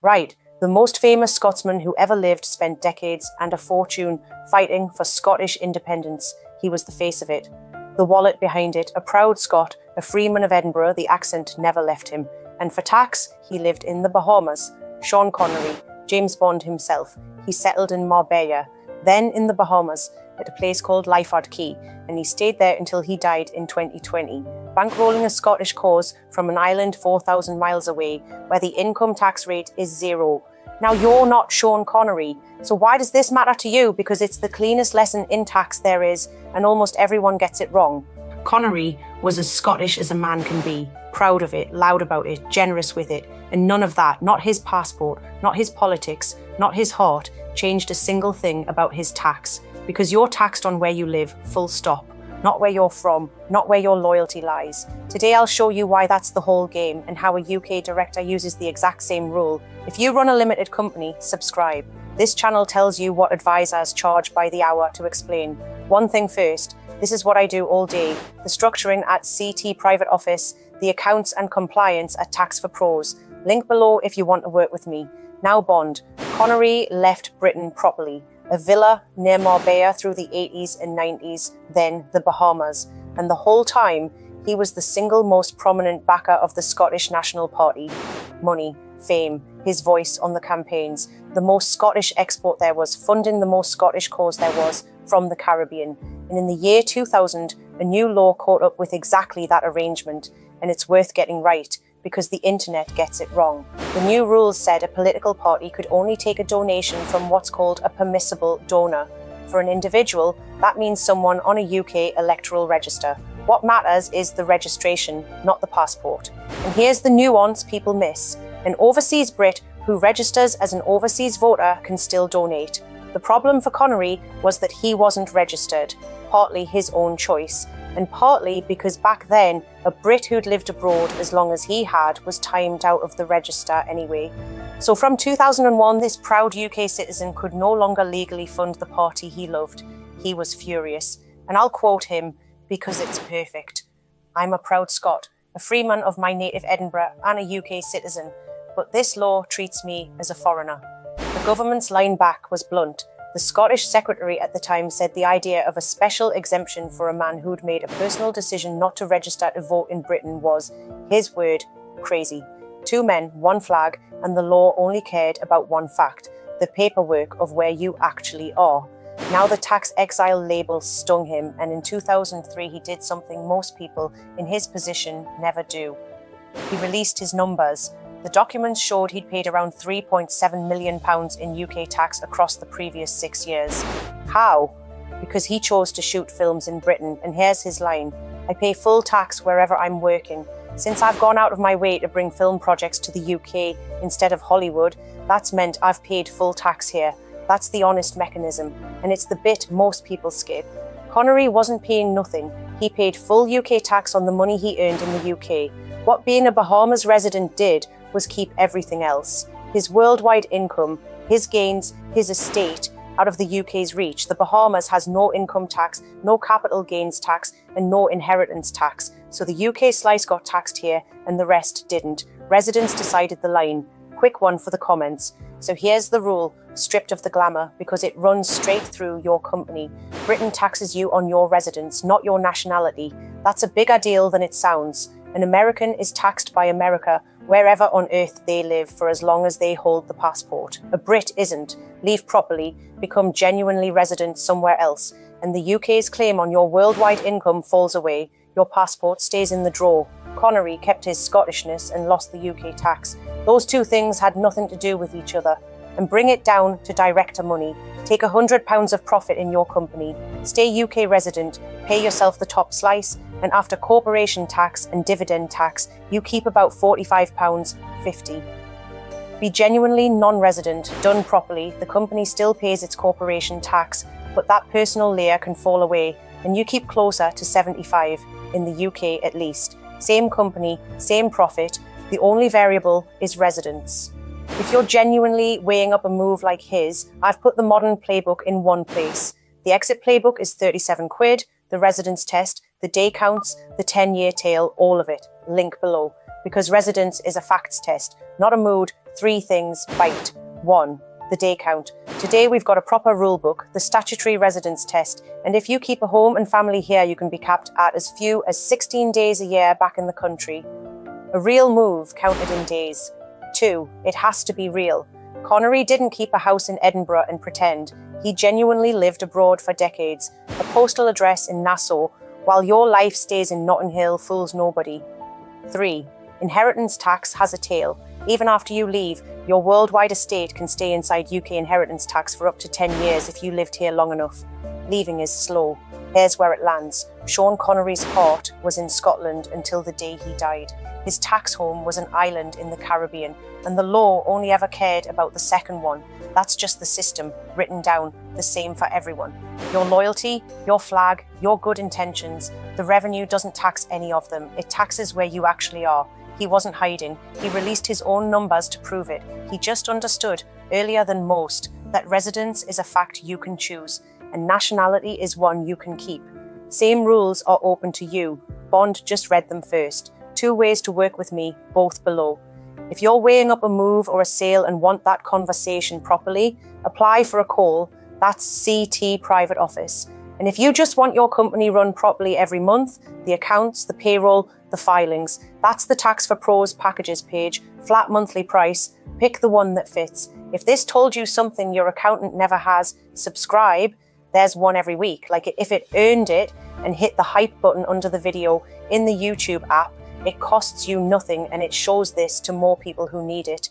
Right, the most famous Scotsman who ever lived spent decades and a fortune fighting for Scottish independence. He was the face of it. The wallet behind it, a proud Scot, a freeman of Edinburgh, the accent never left him. And for tax, he lived in the Bahamas. Sean Connery, James Bond himself. He settled in Marbella, then in the Bahamas, at a place called Lyford Key, and he stayed there until he died in 2020, bankrolling a Scottish cause from an island 4,000 miles away, where the income tax rate is 0. Now, you're not Sean Connery, so why does this matter to you? Because it's the cleanest lesson in tax there is, and almost everyone gets it wrong. Connery was as Scottish as a man can be, proud of it, loud about it, generous with it, and none of that, not his passport, not his politics, not his heart, changed a single thing about his tax. Because you're taxed on where you live, full stop. Not where you're from, not where your loyalty lies. Today I'll show you why that's the whole game and how a UK director uses the exact same rule. If you run a limited company, subscribe. This channel tells you what advisors charge by the hour to explain. One thing first, this is what I do all day. The structuring at CT Private Office, the accounts and compliance at Tax for Pros. Link below if you want to work with me. Now Bond. Connery left Britain properly. A villa near Marbella through the 80s and 90s, then the Bahamas. And the whole time, he was the single most prominent backer of the Scottish National Party. Money, fame, his voice on the campaigns. The most Scottish export there was, funding the most Scottish cause there was from the Caribbean. And in the year 2000, a new law caught up with exactly that arrangement. And it's worth getting right, because the internet gets it wrong. The new rules said a political party could only take a donation from what's called a permissible donor. For an individual, that means someone on a UK electoral register. What matters is the registration, not the passport. And here's the nuance people miss. An overseas Brit who registers as an overseas voter can still donate. The problem for Connery was that he wasn't registered, partly his own choice, and partly because back then, a Brit who'd lived abroad as long as he had was timed out of the register anyway. So from 2001, this proud UK citizen could no longer legally fund the party he loved. He was furious. And I'll quote him, because it's perfect. "I'm a proud Scot, a freeman of my native Edinburgh and a UK citizen, but this law treats me as a foreigner." The government's line back was blunt. The Scottish Secretary at the time said the idea of a special exemption for a man who'd made a personal decision not to register to vote in Britain was, his word, crazy. 2 men, 1 flag, and the law only cared about one fact, the paperwork of where you actually are. Now the tax exile label stung him, and in 2003 he did something most people in his position never do. He released his numbers. The documents showed he'd paid around £3.7 million in UK tax across the previous 6 years. How? Because he chose to shoot films in Britain, and here's his line: "I pay full tax wherever I'm working. Since I've gone out of my way to bring film projects to the UK instead of Hollywood, that's meant I've paid full tax here. That's the honest mechanism, and it's the bit most people skip." Connery wasn't paying nothing. He paid full UK tax on the money he earned in the UK. What being a Bahamas resident did was keep everything else. His worldwide income, his gains, his estate, out of the UK's reach. The Bahamas has no income tax, no capital gains tax, and no inheritance tax. So the UK slice got taxed here, and the rest didn't. Residents decided the line. Quick one for the comments. So here's the rule, stripped of the glamour, because it runs straight through your company. Britain taxes you on your residence, not your nationality. That's a bigger deal than it sounds. An American is taxed by America wherever on earth they live for as long as they hold the passport. A Brit isn't. Leave properly, become genuinely resident somewhere else, and the UK's claim on your worldwide income falls away. Your passport stays in the drawer. Connery kept his Scottishness and lost the UK tax. Those two things had nothing to do with each other. And bring it down to director money. Take £100 of profit in your company. Stay UK resident, pay yourself the top slice, and after corporation tax and dividend tax, you keep about £45.50. Be genuinely non-resident, done properly, the company still pays its corporation tax, but that personal layer can fall away, and you keep closer to 75, in the UK at least. Same company, same profit, the only variable is residence. If you're genuinely weighing up a move like his, I've put the modern playbook in one place. The exit playbook is 37 quid, the residence test, the day counts, the 10-year tail, all of it. Link below. Because residence is a facts test, not a mood, 3 things bite. 1. The day count. Today we've got a proper rule book, the Statutory Residence Test, and if you keep a home and family here, you can be capped at as few as 16 days a year back in the country. A real move counted in days. 2. It has to be real. Connery didn't keep a house in Edinburgh and pretend. He genuinely lived abroad for decades. A postal address in Nassau, while your life stays in Notting Hill, fools nobody. 3. Inheritance tax has a tail. Even after you leave, your worldwide estate can stay inside UK inheritance tax for up to 10 years if you lived here long enough. Leaving is slow. Here's where it lands. Sean Connery's heart was in Scotland until the day he died. His tax home was an island in the Caribbean, and the law only ever cared about the second one. That's just the system, written down, the same for everyone. Your loyalty, your flag, your good intentions, the revenue doesn't tax any of them. It taxes where you actually are. He wasn't hiding. He released his own numbers to prove it. He just understood, earlier than most, that residence is a fact you can choose, and nationality is one you can keep. Same rules are open to you. Bond just read them first. 2 ways to work with me, both below. If you're weighing up a move or a sale and want that conversation properly, apply for a call. That's CT Private Office. And if you just want your company run properly every month, the accounts, the payroll, the filings, that's the Tax for Pros packages page, flat monthly price. Pick the one that fits. If this told you something your accountant never has, subscribe. There's one every week. Like if it earned it, and hit the hype button under the video in the YouTube app. It costs you nothing and it shows this to more people who need it.